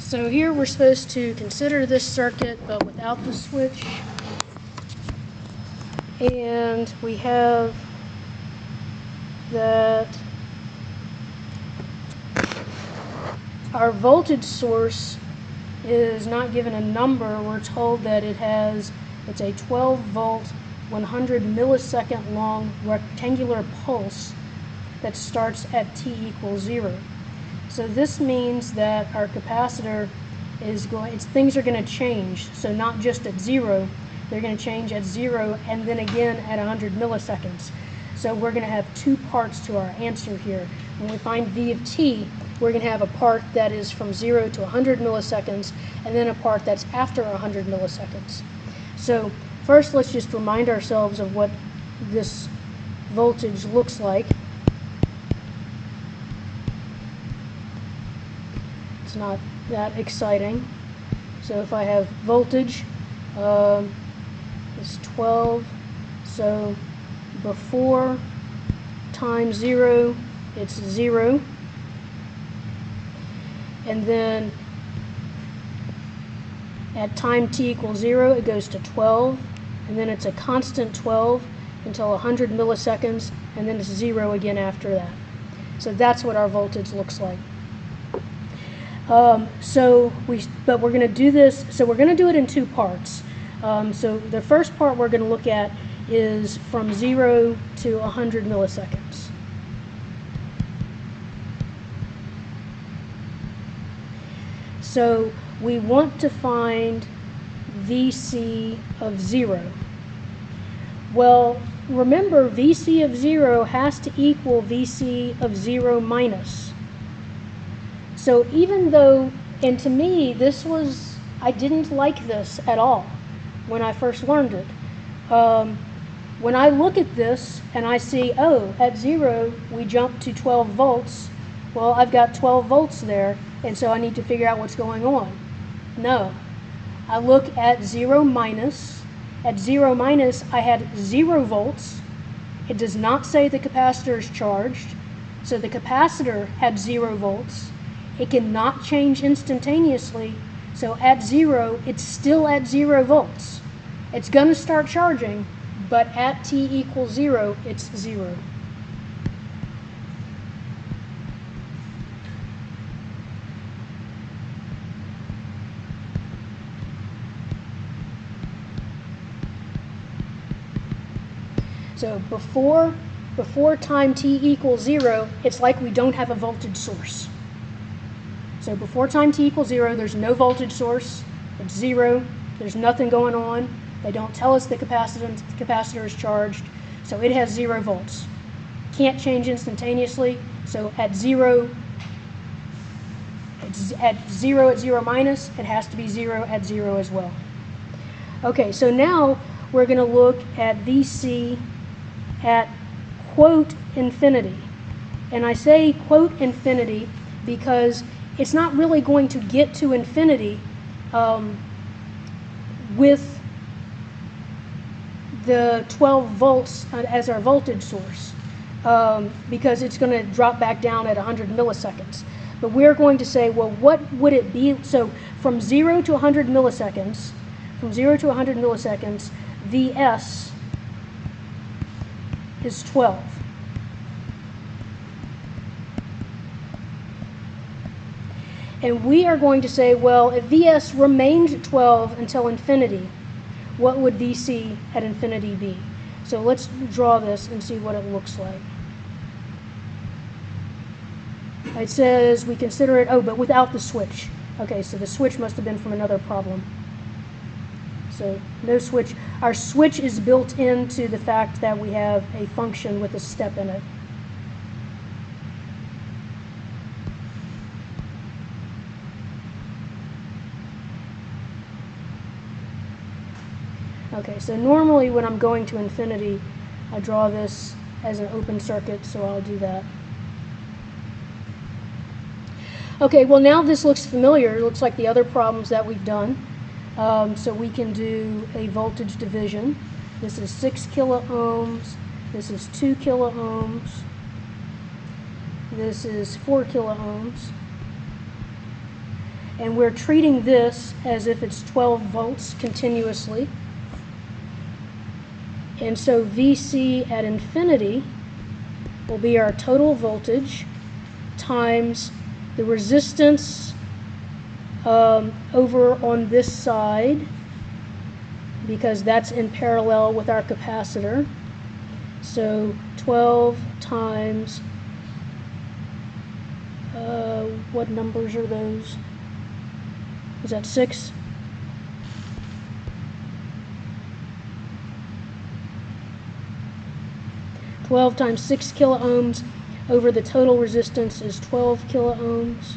So here we're supposed to consider this circuit, but without the switch. And we have that our voltage source is not given a number. We're told that it's a 12 volt, 100 millisecond long rectangular pulse that starts at t equals 0. So this means that our capacitor things are going to change. So not just at 0, they're going to change at 0 and then again at 100 milliseconds. So we're going to have two parts to our answer here. When we find V of t, we're going to have a part that is from 0 to 100 milliseconds and then a part that's after 100 milliseconds. So first, let's just remind ourselves of what this voltage looks like. It's not that exciting. So if I have voltage, it's 12. So before times 0, it's 0. And then at time t equals 0, it goes to 12. And then it's a constant 12 until 100 milliseconds, and then it's 0 again after that. So that's what our voltage looks like. But we're going to do this, so we're going to do it in two parts. So the first part we're going to look at is from 0 to 100 milliseconds. So we want to find Vc of 0. Well, remember, Vc of 0 has to equal Vc of 0 minus. So even though, and to me, I didn't like this at all when I first learned it. When I look at this and I see, oh, at 0 we jump to 12 volts, well, I've got 12 volts there, and so I need to figure out what's going on. No. I look at 0 minus. At 0 minus, I had 0 volts. It does not say the capacitor is charged, so the capacitor had 0 volts. It cannot change instantaneously, so at 0, it's still at 0 volts. It's going to start charging, but at t equals 0, it's 0. So before time t equals 0, it's like we don't have a voltage source. So before time t equals 0, there's no voltage source. It's 0. There's nothing going on. They don't tell us the capacitor is charged, so it has 0 volts. Can't change instantaneously, so at 0, it's at 0 minus, it has to be 0 at 0 as well. Okay, so now we're going to look at Vc at quote infinity. And I say quote infinity because it's not really going to get to infinity with the 12 volts as our voltage source, because it's going to drop back down at 100 milliseconds. But we're going to say, well, what would it be? So from 0 to 100 milliseconds, Vs is 12. And we are going to say, well, if Vs remained 12 until infinity, what would Vc at infinity be? So let's draw this and see what it looks like. It says we consider it, oh, but without the switch. Okay, so the switch must have been from another problem. So no switch. Our switch is built into the fact that we have a function with a step in it. Okay, so normally when I'm going to infinity, I draw this as an open circuit, so I'll do that. Okay, well now this looks familiar. It looks like the other problems that we've done. So we can do a voltage division. This is 6 kiloohms. This is 2 kiloohms. This is 4 kiloohms. and we're treating this as if it's 12 volts continuously. And so VC at infinity will be our total voltage times the resistance over on this side, because that's in parallel with our capacitor. So 12 times, what numbers are those? Is that 6? (12 times 6 kiloohms over the total resistance is 12 kiloohms.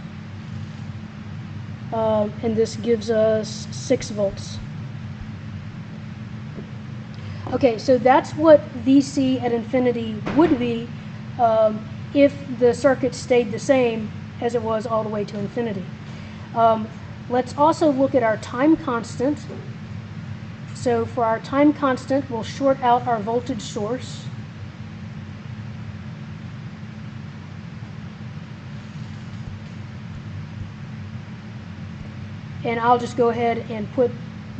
And this gives us 6 volts. Okay, so that's what VC at infinity would be if the circuit stayed the same as it was all the way to infinity. Let's also look at our time constant. So for our time constant, we'll short out our voltage source. And I'll just go ahead and put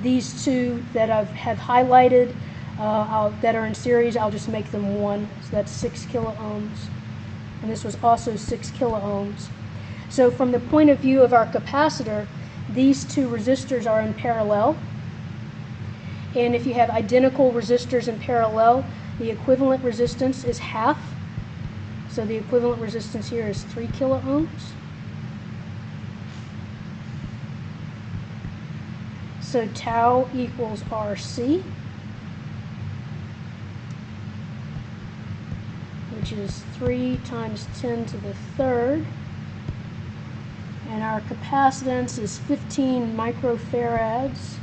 these two that I have highlighted that are in series, I'll just make them 1. So that's 6 kiloohms. And this was also 6 kiloohms. So from the point of view of our capacitor, these two resistors are in parallel. And if you have identical resistors in parallel, the equivalent resistance is half. So the equivalent resistance here is 3 kiloohms. So tau equals RC, which is 3 times 10 to the third. And our capacitance is 15 microfarads,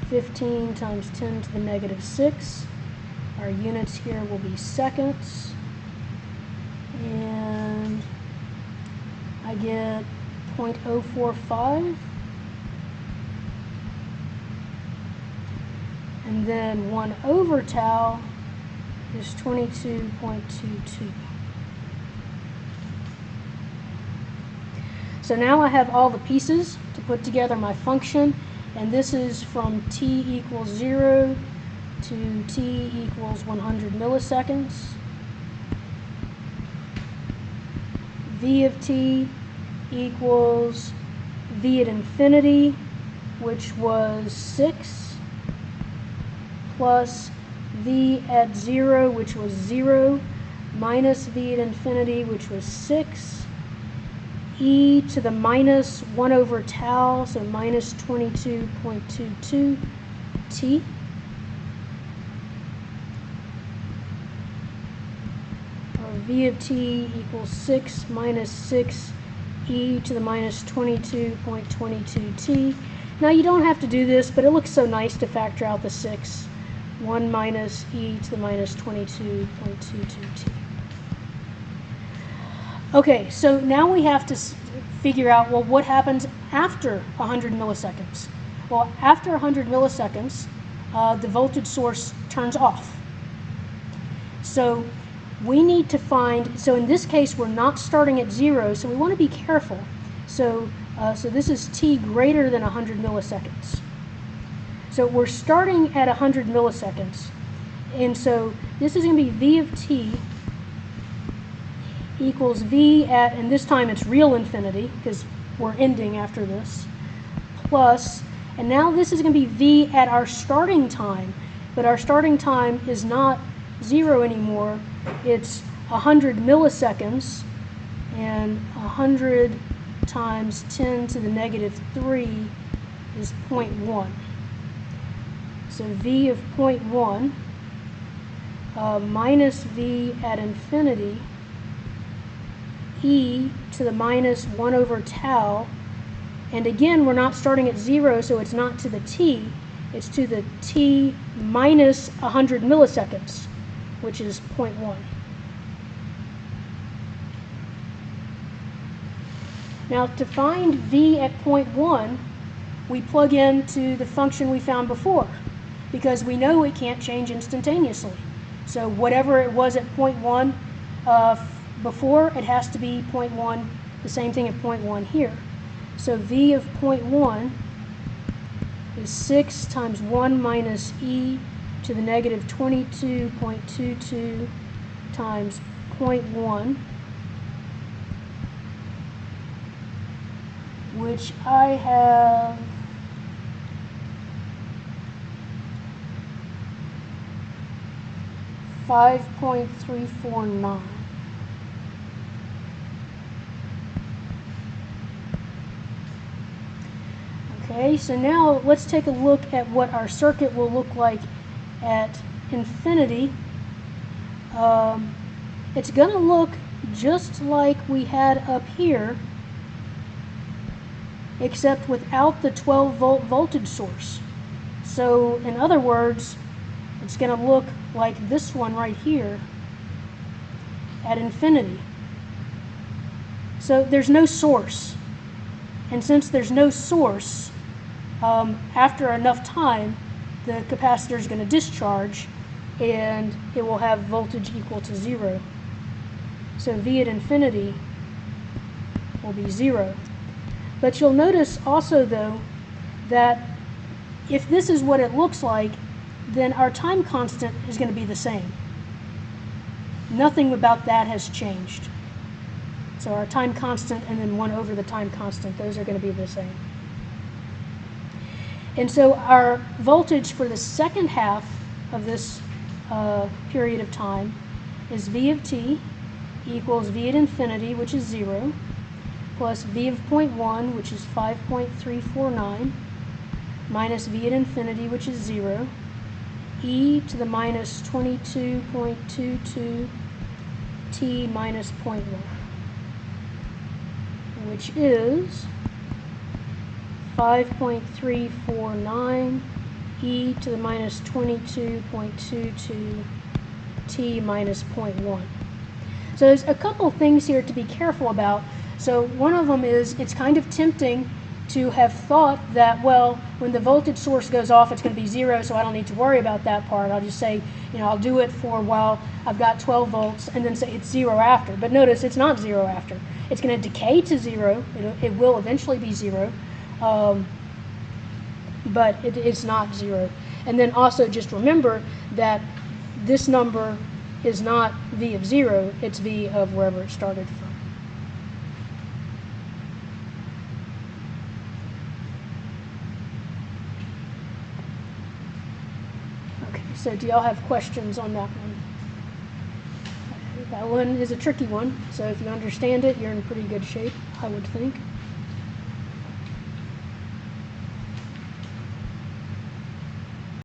15 times 10 to the negative 6. Our units here will be seconds. And I get 0.045. And then 1 over tau is 22.22. So now I have all the pieces to put together my function, and this is from t equals 0 to t equals 100 milliseconds. V of t equals v at infinity, which was 6, plus v at 0, which was 0, minus v at infinity, which was 6, e to the minus 1 over tau, so minus 22.22 t. Or v of t equals 6 minus 6 e to the minus 22.22 t. Now you don't have to do this, but it looks so nice to factor out the 6. 1 minus e to the minus 22.22 t. Okay, so now we have to figure out, well, what happens after 100 milliseconds? Well, after 100 milliseconds, the voltage source turns off. So we need to find, so in this case, we're not starting at 0, so we want to be careful. So this is t greater than 100 milliseconds. So we're starting at 100 milliseconds. And so this is going to be v of t equals v at, and this time it's real infinity because we're ending after this, plus, and now this is going to be v at our starting time, but our starting time is not 0 anymore, it's 100 milliseconds, and 100 times 10 to the negative 3 is 0.1. So v of 0.1 minus v at infinity, e to the minus 1 over tau, and again we're not starting at 0, so it's not to the t, it's to the t minus 100 milliseconds, which is 0.1. Now to find v at 0.1, we plug into the function we found before, because we know it can't change instantaneously. So whatever it was at 0.1 before, it has to be 0.1, the same thing at 0.1 here. So V of 0.1 is 6 times 1 minus e to the negative 22.22 times 0.1, which I have 5.349. Okay, so now let's take a look at what our circuit will look like at infinity. It's going to look just like we had up here, except without the 12-volt voltage source. So in other words, it's going to look like this one right here at infinity. So there's no source. And since there's no source, after enough time, the capacitor is going to discharge and it will have voltage equal to 0. So V at infinity will be 0. But you'll notice also, though, that if this is what it looks like, then our time constant is going to be the same. Nothing about that has changed. So our time constant and then 1 over the time constant, those are going to be the same. And so our voltage for the second half of this period of time is V of t equals V at infinity, which is 0, plus V of 0.1, which is 5.349, minus V at infinity, which is 0, e to the minus 22.22 t minus 0.1, which is 5.349 e to the minus 22.22 t minus 0.1. So there's a couple things here to be careful about. So one of them is it's kind of tempting to have thought that, well, when the voltage source goes off, it's going to be 0, so I don't need to worry about that part. I'll just say, I'll do it for a while. I've got 12 volts, and then say it's 0 after. But notice it's not 0 after. It's going to decay to 0. It will eventually be 0, but it's not 0. And then also just remember that this number is not V of 0, it's V of wherever it started from. Okay, so do y'all have questions on that one? That one is a tricky one, so if you understand it, you're in pretty good shape, I would think.